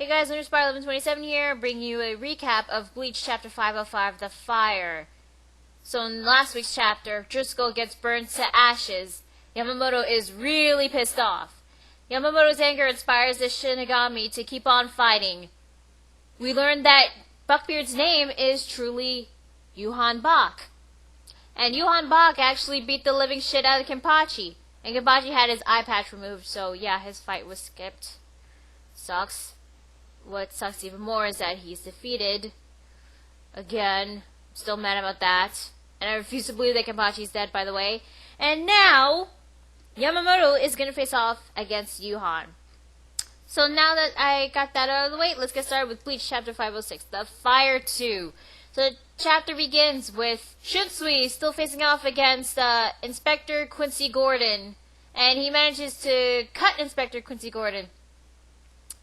Hey guys, Spire1127 here, bringing you a recap of Bleach Chapter 505, The Fire. So in last week's chapter, Driscoll gets burned to ashes. Yamammoto is really pissed off. Yamammoto's anger inspires the Shinigami to keep on fighting. We learned that Buckbeard's name is truly Juha Bach. And Juha Bach actually beat the living shit out of Kenpachi. And Kenpachi had his eye patch removed, so yeah, his fight was skipped. Sucks. What sucks even more is that he's defeated. Again, still mad about that. And I refuse to believe that Kenpachi's dead, by the way. And now, Yamammoto is going to face off against Juha. So now that I got that out of the way, let's get started with Bleach Chapter 506, The Fire 2. So the chapter begins with Shunsui still facing off against Inspector Quincy Gordon. And he manages to cut Inspector Quincy Gordon.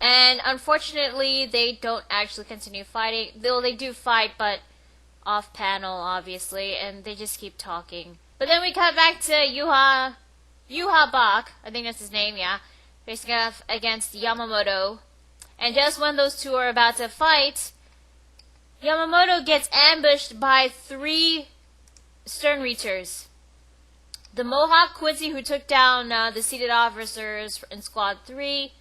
And unfortunately, they don't actually continue fighting. Though they do fight, but off panel, obviously, and they just keep talking. But then we cut back to Juha Bach, I think that's his name, yeah, facing off against Yamammoto. And just when those two are about to fight, Yamammoto gets ambushed by 3 Stern Reachers. The Mohawk Quincy, who took down the seated officers in Squad 3,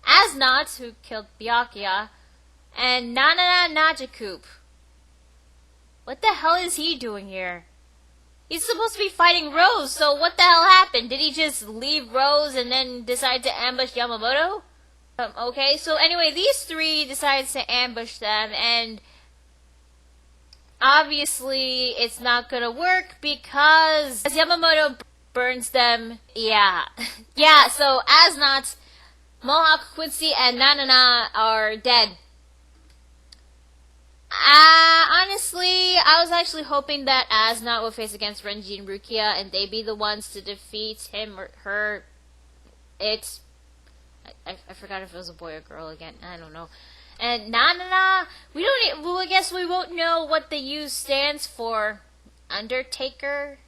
Asnot, who killed Byakuya, and Nanana Najakoop. What the hell is he doing here? He's supposed to be fighting Rose, so what the hell happened? Did he just leave Rose and then decide to ambush Yamammoto? Okay, so anyway, these 3 decides to ambush them, and obviously it's not gonna work because Yamammoto burns them. Yeah, so Asnot, Mohawk, Quincy, and Nanana are dead. Honestly, I was actually hoping that Asnot would face against Renji and Rukia, and they be the ones to defeat him or her. I forgot if it was a boy or girl again. I don't know. And Nanana, I guess we won't know what the U stands for. Undertaker?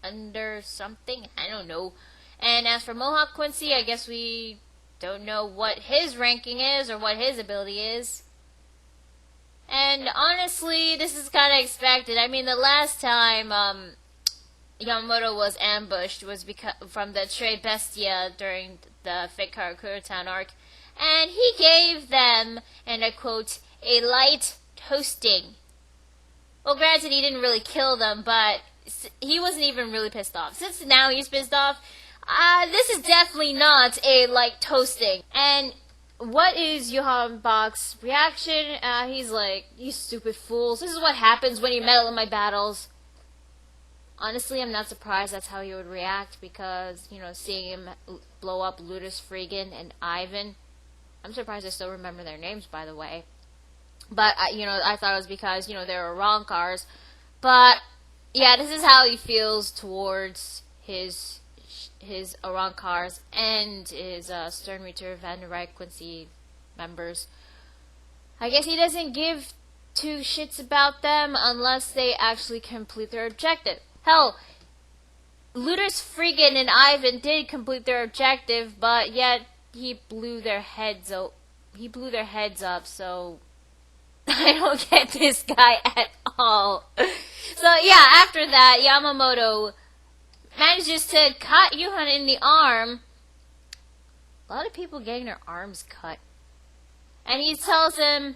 Under something? I don't know. And as for Mohawk Quincy, I guess we don't know what his ranking is or what his ability is. And honestly, this is kind of expected. I mean, the last time Yamamoto was ambushed was from the Trade Bestia during the Fake Karakura Town arc. And he gave them, and I quote, a light toasting. Well, granted, he didn't really kill them, but he wasn't even really pissed off. Since now he's pissed off, this is definitely not a light toasting. And what is Juha Bach's reaction? He's like, you stupid fools. This is what happens when you meddle in my battles. Honestly, I'm not surprised that's how he would react because, seeing him blow up Ludus Freegan and Ivan. I'm surprised I still remember their names, by the way. But, I thought it was because, they were wrong cars. But, yeah, this is how he feels towards his Arankars and his Stern Reacher, Van der Rijk, Quincy members. I guess he doesn't give 2 shits about them unless they actually complete their objective. Hell, Ludus Freegan and Ivan did complete their objective, but yet he blew their heads up. So I don't get this guy at all. So yeah, after that, Yamammoto manages to cut Juha in the arm. A lot of people getting their arms cut. And he tells him,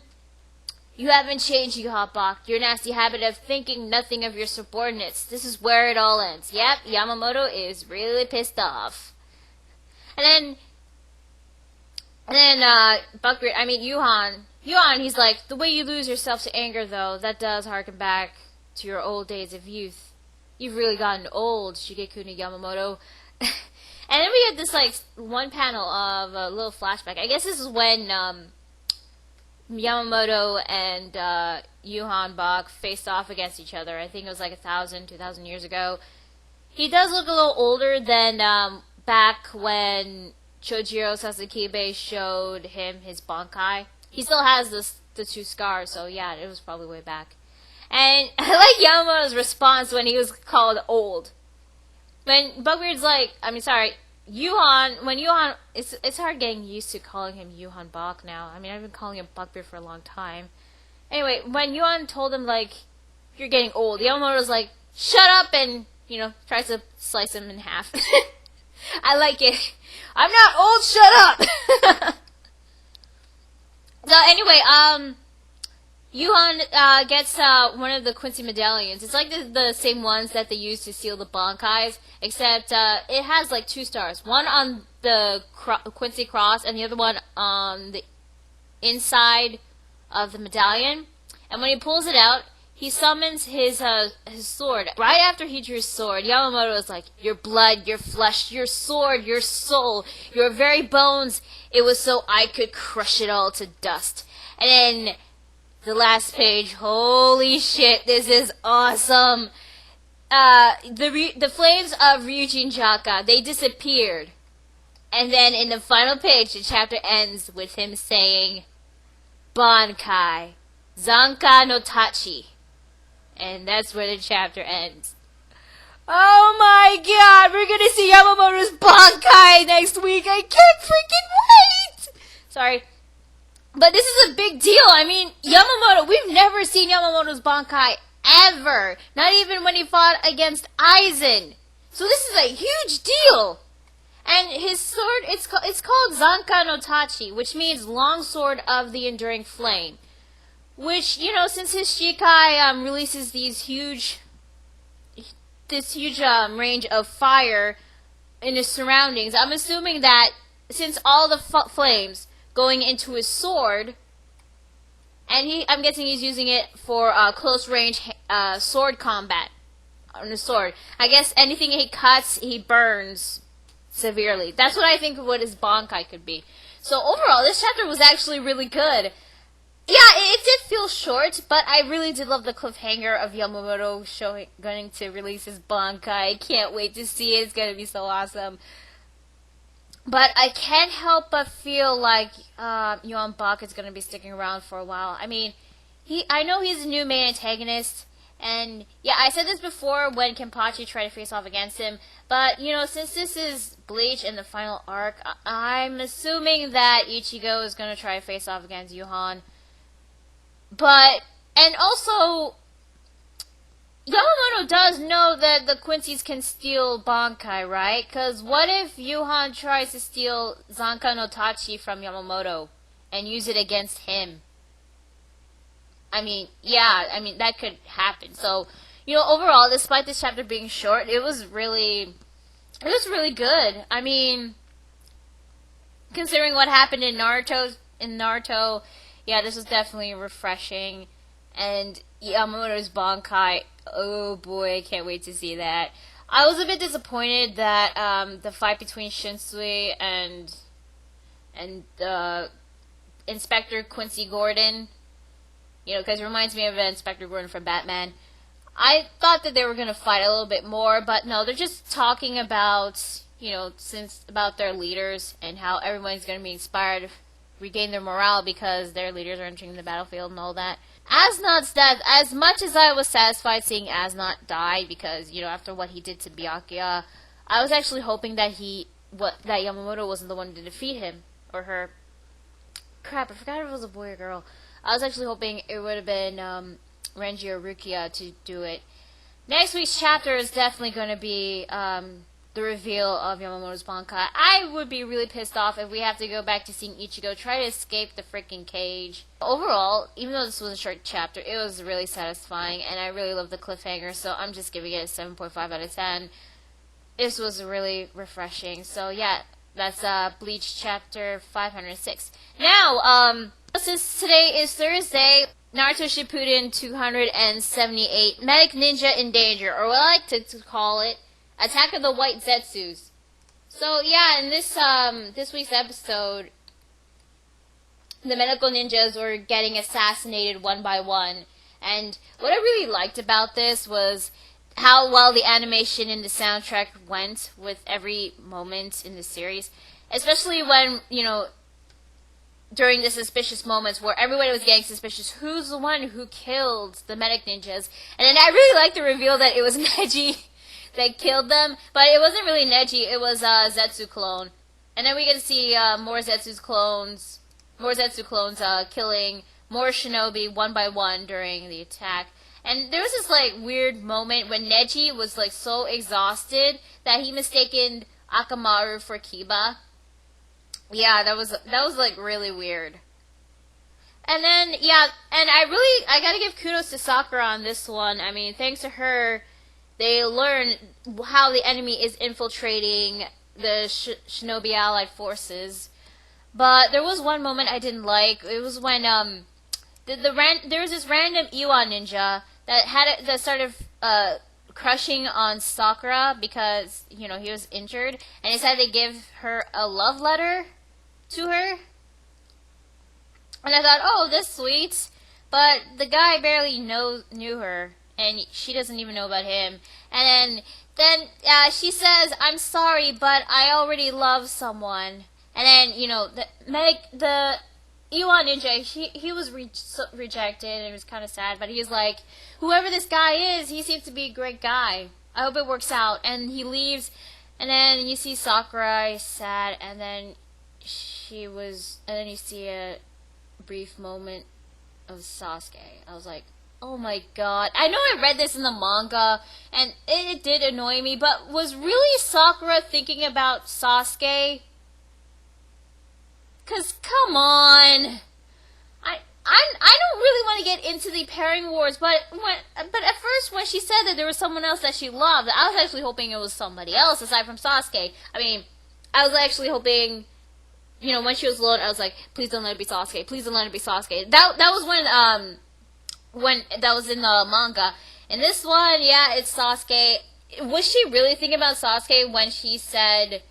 you haven't changed, Juha Bach. Your nasty habit of thinking nothing of your subordinates. This is where it all ends. Yep, Yamammoto is really pissed off. And then Buckbeard, Juha, he's like, the way you lose yourself to anger, though, that does harken back to your old days of youth. You've really gotten old, Shigekuni Yamammoto. And then we had this, one panel of a little flashback. I guess this is when, Yamammoto and, Juha Bach faced off against each other. I think it was 1,000, 2,000 years ago. He does look a little older than, back when Chojiro Sasuke showed him his Bankai. He still has the 2 scars, so yeah, it was probably way back. And I like Yamamoto's response when he was called old. When Buckbeard's when Yuhan, it's hard getting used to calling him Juha Bach now. I mean, I've been calling him Buckbeard for a long time. Anyway, when Yuhan told him, like, you're getting old, Yamamoto's like, shut up, and, tries to slice him in half. I like it. I'm not old, shut up! So anyway, Yuhan gets one of the Quincy medallions. It's like the same ones that they use to seal the Bankais, except it has like 2 stars. One on the Quincy cross, and the other one on the inside of the medallion. And when he pulls it out, he summons his sword. Right after he drew his sword, Yamammoto is like, your blood, your flesh, your sword, your soul, your very bones, it was so I could crush it all to dust. And then the last page, holy shit, this is awesome. The flames of Ryujinjaka, they disappeared. And then in the final page, the chapter ends with him saying, Bankai, Zanka no Tachi. And that's where the chapter ends. Oh my god, we're gonna see Yamammoto's Bankai next week. I can't freaking wait! Sorry. But this is a big deal. I mean, Yamammoto, we've never seen Yamammoto's Bankai ever. Not even when he fought against Aizen. So this is a huge deal. And his sword, it's called Zanka no Tachi, which means long sword of the enduring flame. Which, since his Shikai releases this huge range of fire in his surroundings, I'm assuming that since all the flames going into his sword, and I'm guessing he's using it for close range sword combat on the sword. I guess anything he cuts, he burns severely. That's what I think of what his Bankai could be. So overall, this chapter was actually really good. Yeah, it did feel short, but I really did love the cliffhanger of Yamammoto going to release his Bankai. I can't wait to see it. It's going to be so awesome. But I can't help but feel like Juha Bach is going to be sticking around for a while. I mean, I know he's a new main antagonist, and yeah, I said this before when Kenpachi tried to face off against him, but, since this is Bleach in the final arc, I'm assuming that Ichigo is going to try to face off against Yuhan. And also, Yamammoto does know that the Quincy's can steal Bankai, right? Because what if Yuhan tries to steal Zanka no Tachi from Yamammoto and use it against him? I mean, that could happen. So, overall, despite this chapter being short, it was really good. I mean, considering what happened in Naruto, yeah, this was definitely refreshing. And Yamamoto's Bankai, oh boy, I can't wait to see that. I was a bit disappointed that the fight between Shinsui and Inspector Quincy Gordon, because it reminds me of Inspector Gordon from Batman. I thought that they were going to fight a little bit more, but no, they're just talking about, about their leaders and how everyone's going to be inspired, regain their morale because their leaders are entering the battlefield and all that. Asnod's death, as much as I was satisfied seeing Asnod die because, after what he did to Byakuya, I was actually hoping that that Yamammoto wasn't the one to defeat him, or her. Crap, I forgot if it was a boy or girl. I was actually hoping it would have been Renji or Rukia to do it. Next week's chapter is definitely going to be the reveal of Yamammoto's Bankai. I would be really pissed off if we have to go back to seeing Ichigo try to escape the freaking cage. Overall, even though this was a short chapter, it was really satisfying, and I really loved the cliffhanger, so I'm just giving it a 7.5 out of 10. This was really refreshing. So yeah, that's Bleach chapter 506. Now, since today is Thursday, Naruto Shippuden 278, Medic Ninja in Danger, or what I like to call it, Attack of the White Zetsus. So yeah, in this week's episode, the medical ninjas were getting assassinated one by one. And what I really liked about this was how well the animation and the soundtrack went with every moment in the series. Especially when, during the suspicious moments where everybody was getting suspicious, who's the one who killed the medic ninjas? And then I really liked the reveal that it was Neji. that killed them. But it wasn't really Neji, it was Zetsu clone. And then we get to see more Zetsu clones killing more shinobi one by one during the attack. And there was this like weird moment when Neji was like so exhausted that he mistaken Akamaru for Kiba. Yeah, that was like really weird. And then yeah, and I gotta give kudos to Sakura on this one. I mean, thanks to her, they learn how the enemy is infiltrating the shinobi allied forces. But there was one moment I didn't like. It was when there was this random Iwa ninja that started crushing on Sakura because he was injured, and he decided to give her a love letter to her. And I thought, oh, this sweet. But the guy barely knew her, and she doesn't even know about him. And then she says, "I'm sorry, but I already love someone." And then the Iwa ninja, he was rejected, and it was kind of sad. But he was like, whoever this guy is, he seems to be a great guy. I hope it works out. And he leaves, and then you see Sakura sad, and then you see a brief moment of Sasuke. I was like, oh my god. I know I read this in the manga, and it did annoy me, but was really Sakura thinking about Sasuke? 'Cause, come on. I don't really want to get into the pairing wars, but at first when she said that there was someone else that she loved, I was actually hoping it was somebody else aside from Sasuke. I mean, I was actually hoping, when she was alone, I was like, please don't let it be Sasuke. Please don't let it be Sasuke. That was when that was in the manga. In this one, yeah, it's Sasuke. Was she really thinking about Sasuke when she said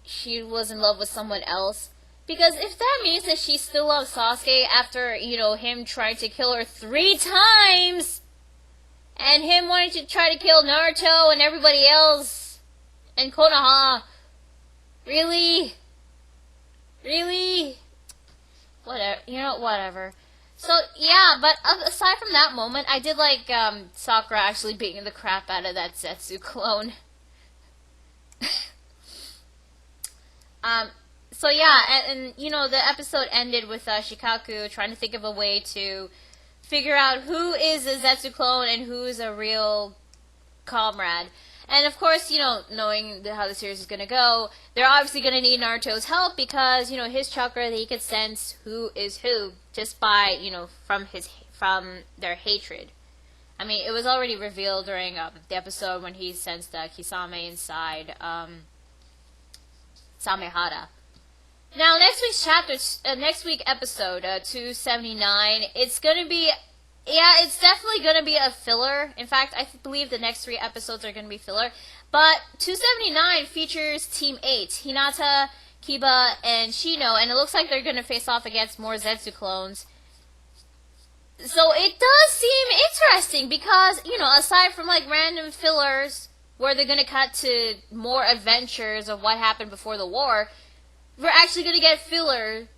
she was in love with someone else? Because if that means that she still loves Sasuke after, him trying to kill her 3 times, and him wanting to try to kill Naruto and everybody else, and Konoha, really? Whatever, whatever. So, yeah, but aside from that moment, I did like Sakura actually beating the crap out of that Zetsu clone. So yeah, and the episode ended with Shikaku trying to think of a way to figure out who is a Zetsu clone and who is a real comrade. And of course, knowing how the series is going to go, they're obviously going to need Naruto's help because, his chakra, he could sense who is who just by, from their hatred. I mean, it was already revealed during the episode when he sensed Kisame inside Samehara. Now, next week episode 279, it's definitely gonna be a filler. In fact, I believe the next 3 episodes are gonna be filler. But 279 features Team 8, Hinata, Kiba, and Shino, and it looks like they're gonna face off against more Zetsu clones. So it does seem interesting because, aside from like random fillers where they're gonna cut to more adventures of what happened before the war, we're actually going to get filler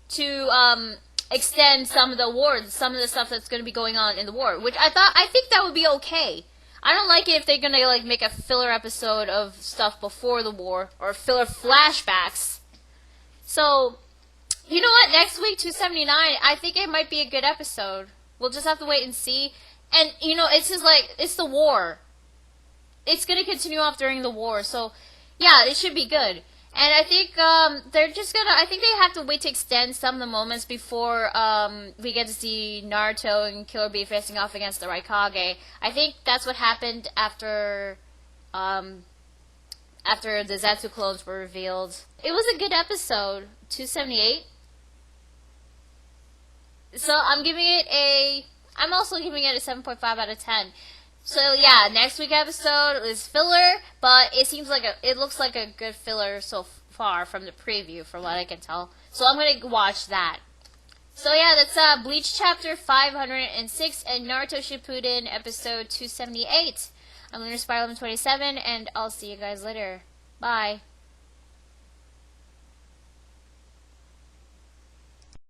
to extend some of the wars, some of the stuff that's going to be going on in the war, which I think that would be okay. I don't like it if they're going to like make a filler episode of stuff before the war or filler flashbacks. So, you know what? Next week 279, I think it might be a good episode. We'll just have to wait and see. And it's just like it's the war. It's going to continue off during the war. So, yeah, it should be good. And I think I think they have to wait to extend some of the moments before we get to see Naruto and Killerbee facing off against the Raikage. I think that's what happened after the Zetsu clones were revealed. It was a good episode, 278. So I'm also giving it a 7.5 out of 10. So yeah, next week episode is filler, but it looks like a good filler so far from the preview, from what I can tell. So I'm gonna watch that. So yeah, that's Bleach chapter 506 and Naruto Shippuden episode 278. I'm Lunar Spiral 27, and I'll see you guys later. Bye.